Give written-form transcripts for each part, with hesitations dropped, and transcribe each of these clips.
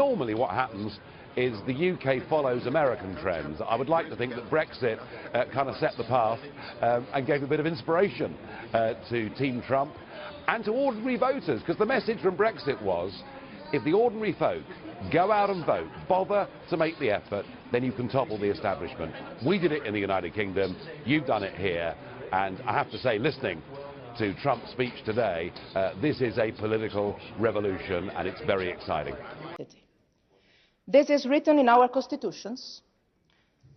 normally what happens is the UK follows American trends. I would like to think that Brexit kind of set the path and gave a bit of inspiration to Team Trump and to ordinary voters, because the message from Brexit was, if the ordinary folk go out and vote, bother to make the effort, then you can topple the establishment. We did it in the United Kingdom, you've done it here, and I have to say, listening to Trump's speech today, this is a political revolution and it's very exciting. This is written in our constitutions,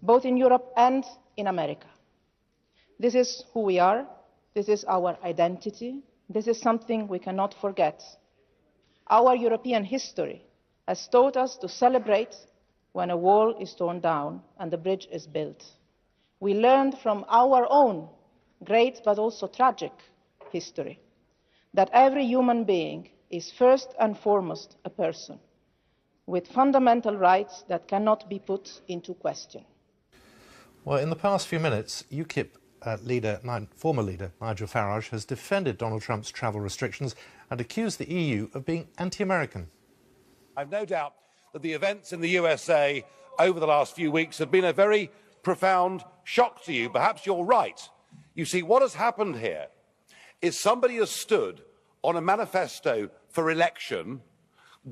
both in Europe and in America. This is who we are, this is our identity, this is something we cannot forget. Our European history has taught us to celebrate when a wall is torn down and the bridge is built. We learned from our own great but also tragic history that every human being is first and foremost a person with fundamental rights that cannot be put into question. Well, in the past few minutes, UKIP former leader Nigel Farage has defended Donald Trump's travel restrictions and accused the EU of being anti-American. I've no doubt that the events in the USA over the last few weeks have been a very profound shock to you. Perhaps you're right. You see, what has happened here is somebody has stood on a manifesto for election,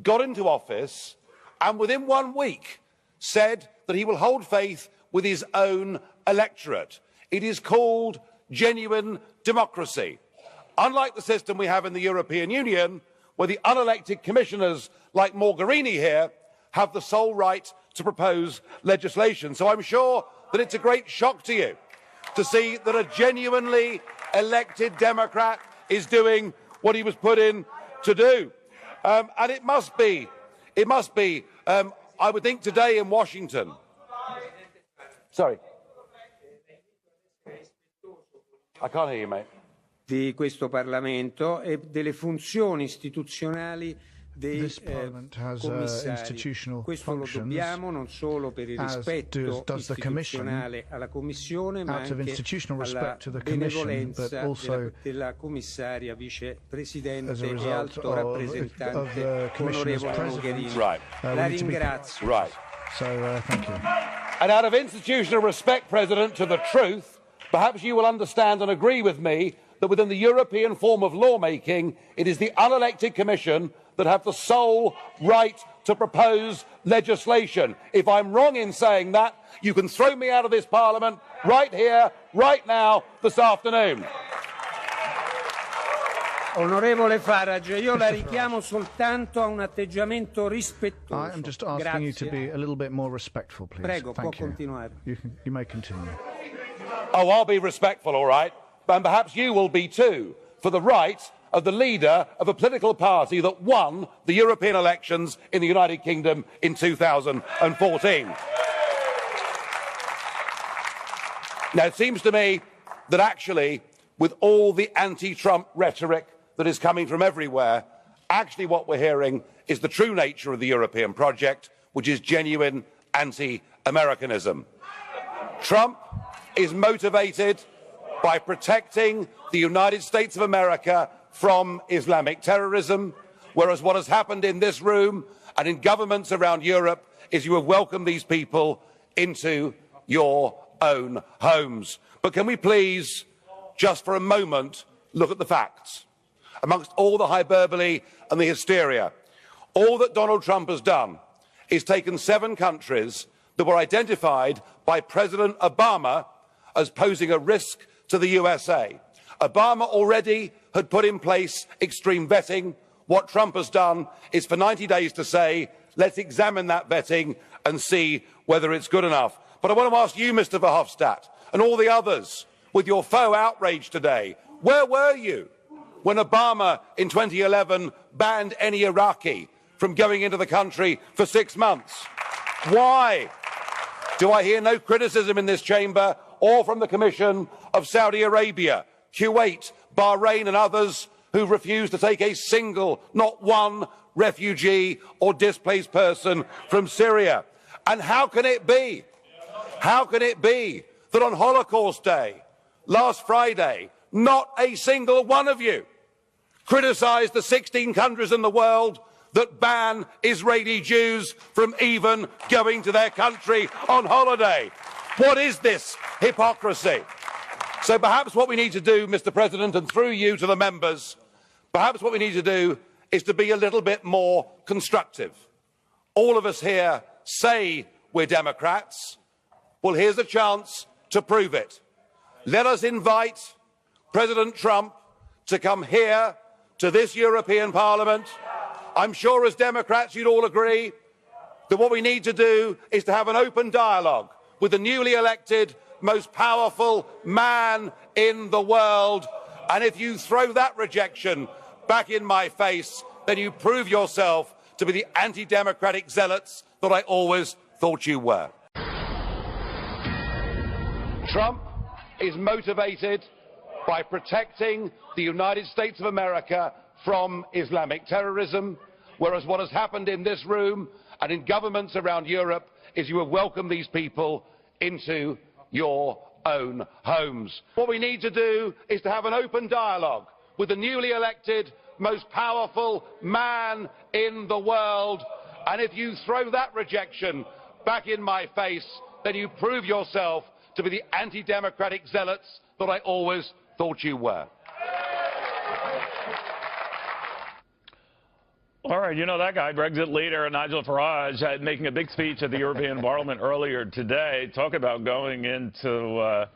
got into office, and within 1 week said that he will hold faith with his own electorate. It is called genuine democracy. Unlike the system we have in the European Union, where the unelected commissioners like Mogherini here have the sole right to propose legislation. So I'm sure that it's a great shock to you to see that a genuinely elected Democrat is doing what he was put in to do. And it must be, I would think today in Washington. Sorry. I can't hear you, mate. Di questo Parlamento e delle funzioni istituzionali dei commissari. Questo lo dobbiamo non solo per il rispetto istituzionale alla Commissione, ma anche alla benevolenza della commissaria vicepresidente e alto rappresentante onorevole Mogherini. La ringrazio. Thank you. And out of institutional respect, President, to the truth, perhaps you will understand and agree with me that within the European form of lawmaking, it is the unelected Commission that have the sole right to propose legislation. If I'm wrong in saying that, you can throw me out of this Parliament right here, right now, this afternoon. Onorevole Farage, io la richiamo soltanto a un atteggiamento rispettoso. I am just asking you to be a little bit more respectful, please. Prego, può continuare. You may continue. Oh, I'll be respectful, all right. And perhaps you will be too, for the right of the leader of a political party that won the European elections in the United Kingdom in 2014. Now, it seems to me that actually, with all the anti-Trump rhetoric that is coming from everywhere, actually what we're hearing is the true nature of the European project, which is genuine anti-Americanism. Trump is motivated by protecting the United States of America from Islamic terrorism, whereas what has happened in this room and in governments around Europe is you have welcomed these people into your own homes. But can we please, just for a moment, look at the facts? Amongst all the hyperbole and the hysteria, all that Donald Trump has done is taken 7 countries that were identified by President Obama as posing a risk to the USA. Obama already had put in place extreme vetting. What Trump has done is for 90 days to say, let's examine that vetting and see whether it's good enough. But I want to ask you, Mr. Verhofstadt, and all the others, with your faux outrage today, where were you when Obama in 2011 banned any Iraqi from going into the country for 6 months? Why do I hear no criticism in this chamber or from the Commission of Saudi Arabia, Kuwait, Bahrain and others who refuse to take a single, not one, refugee or displaced person from Syria? And how can it be that on Holocaust Day, last Friday, not a single one of you criticised the 16 countries in the world that ban Israeli Jews from even going to their country on holiday. What is this hypocrisy? So perhaps what we need to do, Mr. President, and through you to the members, perhaps what we need to do is to be a little bit more constructive. All of us here say we're Democrats. Well, here's a chance to prove it. Let us invite President Trump to come here to this European Parliament. I'm sure as Democrats you'd all agree that what we need to do is to have an open dialogue with the newly elected most powerful man in the world. And if you throw that rejection back in my face, then you prove yourself to be the anti-democratic zealots that I always thought you were. Trump is motivated by protecting the United States of America from Islamic terrorism, whereas what has happened in this room and in governments around Europe is you have welcomed these people into your own homes. What we need to do is to have an open dialogue with the newly elected most powerful man in the world. And if you throw that rejection back in my face, then you prove yourself to be the anti-democratic zealots that I always thought you were. All right, you know that guy, Brexit leader Nigel Farage, making a big speech at the European Parliament earlier today. Talk about going into,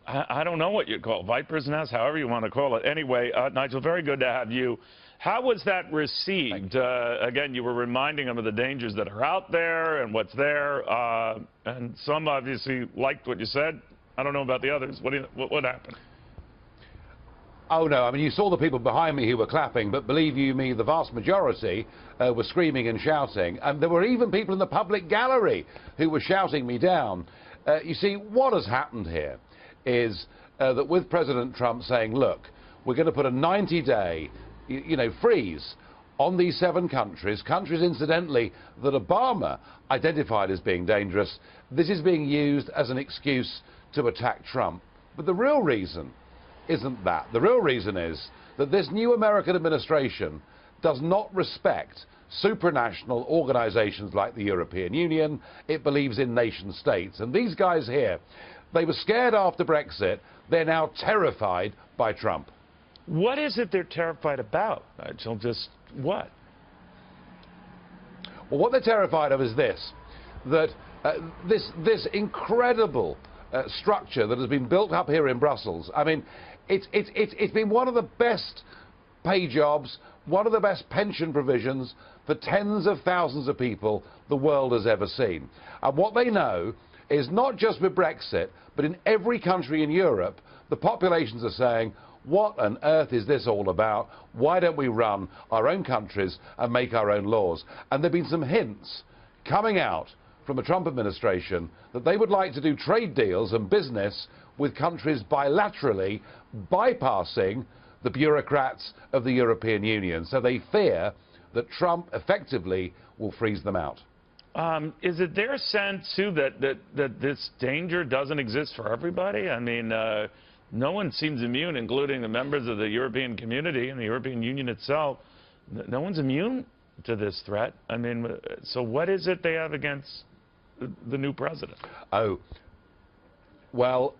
I don't know what you call it, viper's nest, however you want to call it. Anyway, Nigel, very good to have you. How was that received? Again, you were reminding them of the dangers that are out there and what's there, and some obviously liked what you said. I don't know about the others. What happened? Oh, no, I mean, you saw the people behind me who were clapping, but believe you me, the vast majority were screaming and shouting. And there were even people in the public gallery who were shouting me down. You see, what has happened here is that with President Trump saying, look, we're going to put a 90-day, freeze on these 7 countries, incidentally, that Obama identified as being dangerous, this is being used as an excuse to attack Trump. But the real reason isn't that. The real reason is that this new American administration does not respect supranational organizations like the European Union. It believes in nation states. And these guys here, they were scared after Brexit. They're now terrified by Trump. What is it they're terrified about, Nigel? Just what? Well, what they're terrified of is this, that this incredible structure that has been built up here in Brussels. I mean, it's been one of the best pay jobs, one of the best pension provisions for tens of thousands of people the world has ever seen. And what they know is not just with Brexit, but in every country in Europe, the populations are saying, what on earth is this all about? Why don't we run our own countries and make our own laws? And there have been some hints coming out from the Trump administration that they would like to do trade deals and business with countries bilaterally, bypassing the bureaucrats of the European Union. So they fear that Trump effectively will freeze them out. Is it their sense, too, that this danger doesn't exist for everybody? I mean, no one seems immune, including the members of the European community and the European Union itself. No one's immune to this threat. I mean, so what is it they have against the new president? Oh, well,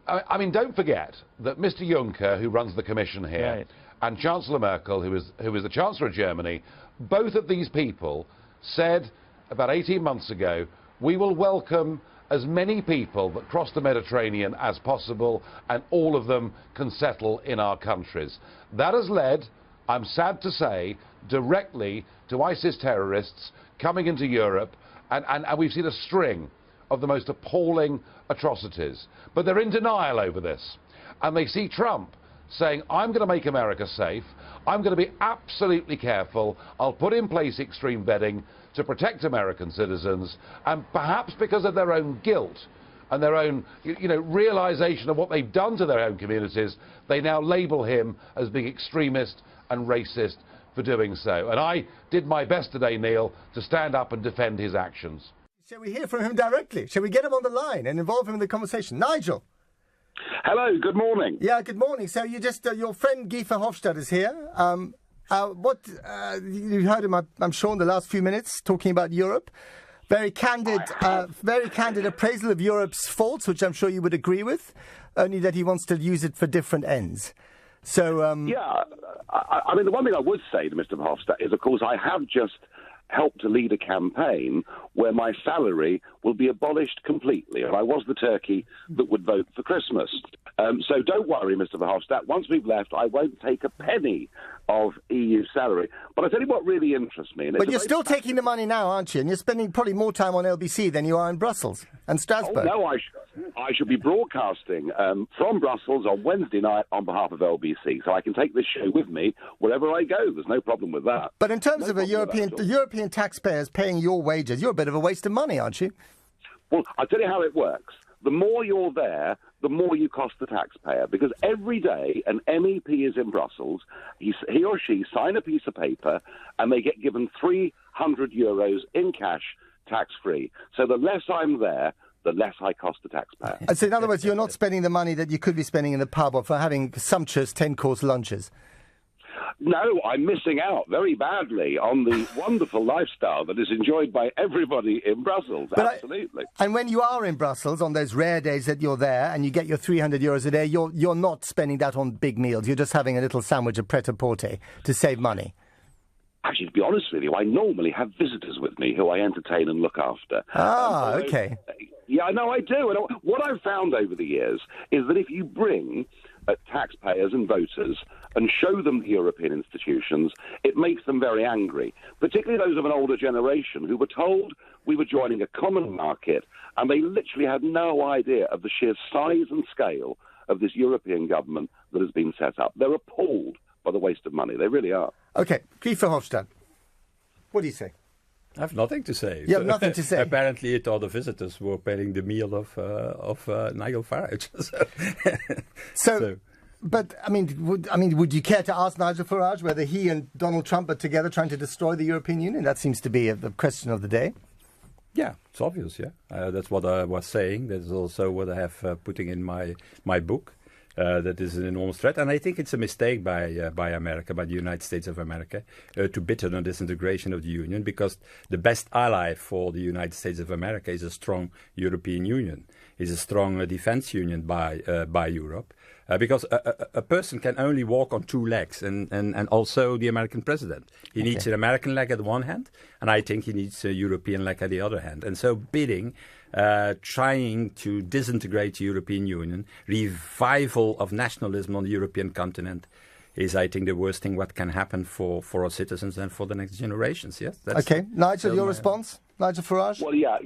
I mean, don't forget that Mr. Juncker, who runs the Commission here, right, and Chancellor Merkel, who is the Chancellor of Germany, both of these people said about 18 months ago, we will welcome as many people that cross the Mediterranean as possible, and all of them can settle in our countries. That has led, I'm sad to say, directly to ISIS terrorists coming into Europe, and we've seen a string of the most appalling atrocities. But they're in denial over this. And they see Trump saying, I'm going to make America safe, I'm going to be absolutely careful, I'll put in place extreme vetting to protect American citizens, and perhaps because of their own guilt and their own realization of what they've done to their own communities, they now label him as being extremist and racist for doing so. And I did my best today, Neil, to stand up and defend his actions. Shall we hear from him directly? Shall we get him on the line and involve him in the conversation? Nigel. Hello, good morning. Yeah, good morning. So you just, your friend Guy Verhofstadt is here. You heard him, I'm sure, in the last few minutes talking about Europe. Very candid appraisal of Europe's faults, which I'm sure you would agree with, only that he wants to use it for different ends. So, yeah, I mean, the one thing I would say to Mr. Verhofstadt is, of course, I have just helped to lead a campaign where my salary will be abolished completely, and I was the turkey that would vote for Christmas. So don't worry, Mr. Verhofstadt. Once we've left, I won't take a penny of EU salary. But I tell you what really interests me. But you're still taking the money now, aren't you? And you're spending probably more time on LBC than you are in Brussels and Strasbourg. Oh, no, I should be broadcasting from Brussels on Wednesday night on behalf of LBC, so I can take this show with me wherever I go. There's no problem with that. But in terms of the European taxpayers paying your wages, you're a bit of a waste of money, aren't you? Well, I'll tell you how it works. The more you're there, the more you cost the taxpayer, because every day an MEP is in Brussels, he or she sign a piece of paper and they get given €300 in cash, tax-free. So the less I'm there, the less I cost the taxpayer. So in other words, you're not spending the money that you could be spending in the pub or for having sumptuous 10-course lunches. No, I'm missing out very badly on the wonderful lifestyle that is enjoyed by everybody in Brussels. Absolutely. And when you are in Brussels on those rare days that you're there and you get your €300 a day, you're not spending that on big meals. You're just having a little sandwich of pret-a-porter to save money. Actually, to be honest with you, I normally have visitors with me who I entertain and look after. Okay. Yeah, no, I do. And what I've found over the years is that if you bring taxpayers and voters and show them the European institutions, it makes them very angry, particularly those of an older generation who were told we were joining a common market, and they literally had no idea of the sheer size and scale of this European government that has been set up. They're appalled by the waste of money. They really are. Okay, Guy Verhofstadt, what do you say? I have nothing to say. You have nothing to say. Apparently, all the visitors were paying the meal of Nigel Farage. But I mean, would you care to ask Nigel Farage whether he and Donald Trump are together trying to destroy the European Union? That seems to be the question of the day. Yeah, it's obvious. Yeah, that's what I was saying. That's also what I have putting in my book. That is an enormous threat, and I think it's a mistake by America, by the United States of America, to bid on the disintegration of the Union, because the best ally for the United States of America is a strong European Union, is a strong defense union by Europe, because a person can only walk on two legs, and also the American president. He needs an American leg at one hand, and I think he needs a European leg at the other hand. And so bidding, trying to disintegrate the European Union, revival of nationalism on the European continent, is, I think, the worst thing what can happen for our citizens and for the next generations. Yes. Okay, Nigel, your response? Nigel Farage? Well, yeah.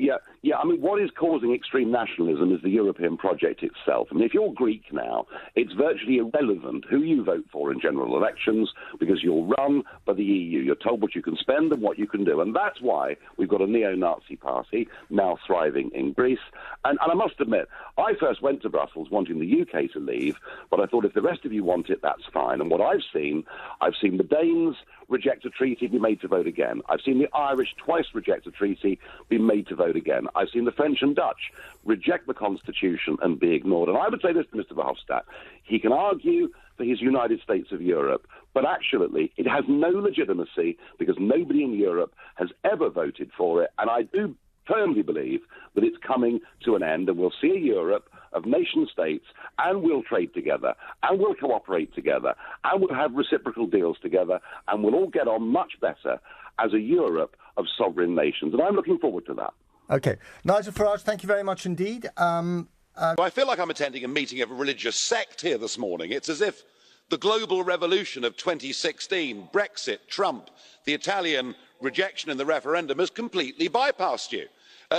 I mean, what is causing extreme nationalism is the European project itself. I mean, if you're Greek now, it's virtually irrelevant who you vote for in general elections, because you're run by the EU. You're told what you can spend and what you can do. And that's why we've got a neo-Nazi party now thriving in Greece. And I must admit, I first went to Brussels wanting the UK to leave, but I thought if the rest of you want it, that's fine. And what I've seen the Danes reject a treaty, be made to vote again. I've seen the Irish twice reject a treaty, be made to vote again. I've seen the French and Dutch reject the Constitution and be ignored. And I would say this to Mr. Verhofstadt. He can argue for his United States of Europe, but actually it has no legitimacy because nobody in Europe has ever voted for it. And I do firmly believe that it's coming to an end, and we'll see a Europe of nation states, and we'll trade together, and we'll cooperate together, and we'll have reciprocal deals together, and we'll all get on much better as a Europe of sovereign nations. And I'm looking forward to that. Okay. Nigel Farage, thank you very much indeed. I feel like I'm attending a meeting of a religious sect here this morning. It's as if the global revolution of 2016, Brexit, Trump, the Italian rejection in the referendum has completely bypassed you.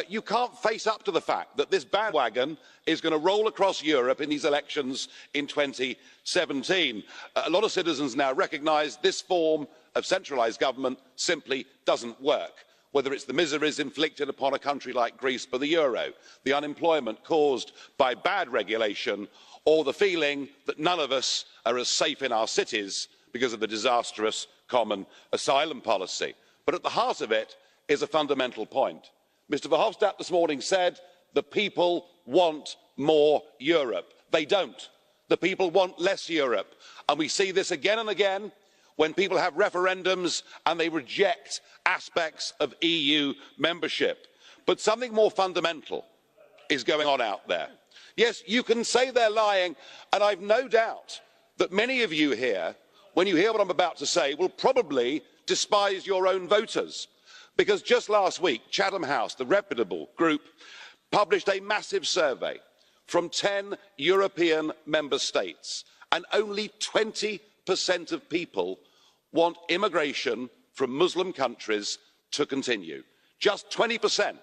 You can't face up to the fact that this bandwagon is going to roll across Europe in these elections in 2017. A lot of citizens now recognise this form of centralised government simply doesn't work, whether it's the miseries inflicted upon a country like Greece by the euro, the unemployment caused by bad regulation, or the feeling that none of us are as safe in our cities because of the disastrous common asylum policy. But at the heart of it is a fundamental point. Mr. Verhofstadt this morning said the people want more Europe. They don't. The people want less Europe. And we see this again and again when people have referendums and they reject aspects of EU membership. But something more fundamental is going on out there. Yes, you can say they're lying, and I've no doubt that many of you here, when you hear what I'm about to say, will probably despise your own voters. Because just last week, Chatham House, the reputable group, published a massive survey from 10 European member states, and only 20% of people want immigration from Muslim countries to continue. Just 20%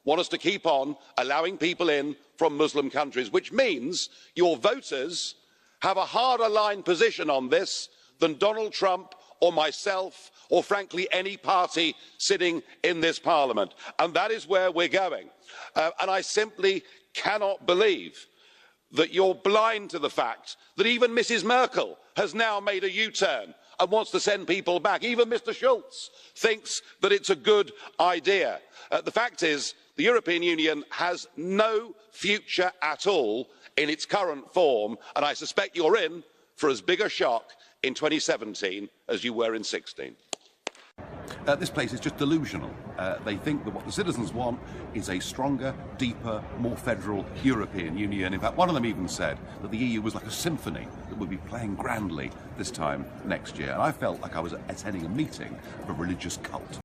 want us to keep on allowing people in from Muslim countries, which means your voters have a harder line position on this than Donald Trump or myself or frankly any party sitting in this parliament. And that is where we're going. And I simply cannot believe that you're blind to the fact that even Mrs. Merkel has now made a U-turn and wants to send people back. Even Mr. Schulz thinks that it's a good idea. The fact is, the European Union has no future at all in its current form, and I suspect you're in for as big a shock in 2017 as you were in 2016. This place is just delusional. They think that what the citizens want is a stronger, deeper, more federal European Union. In fact, one of them even said that the EU was like a symphony that would be playing grandly this time next year. And I felt like I was attending a meeting of a religious cult.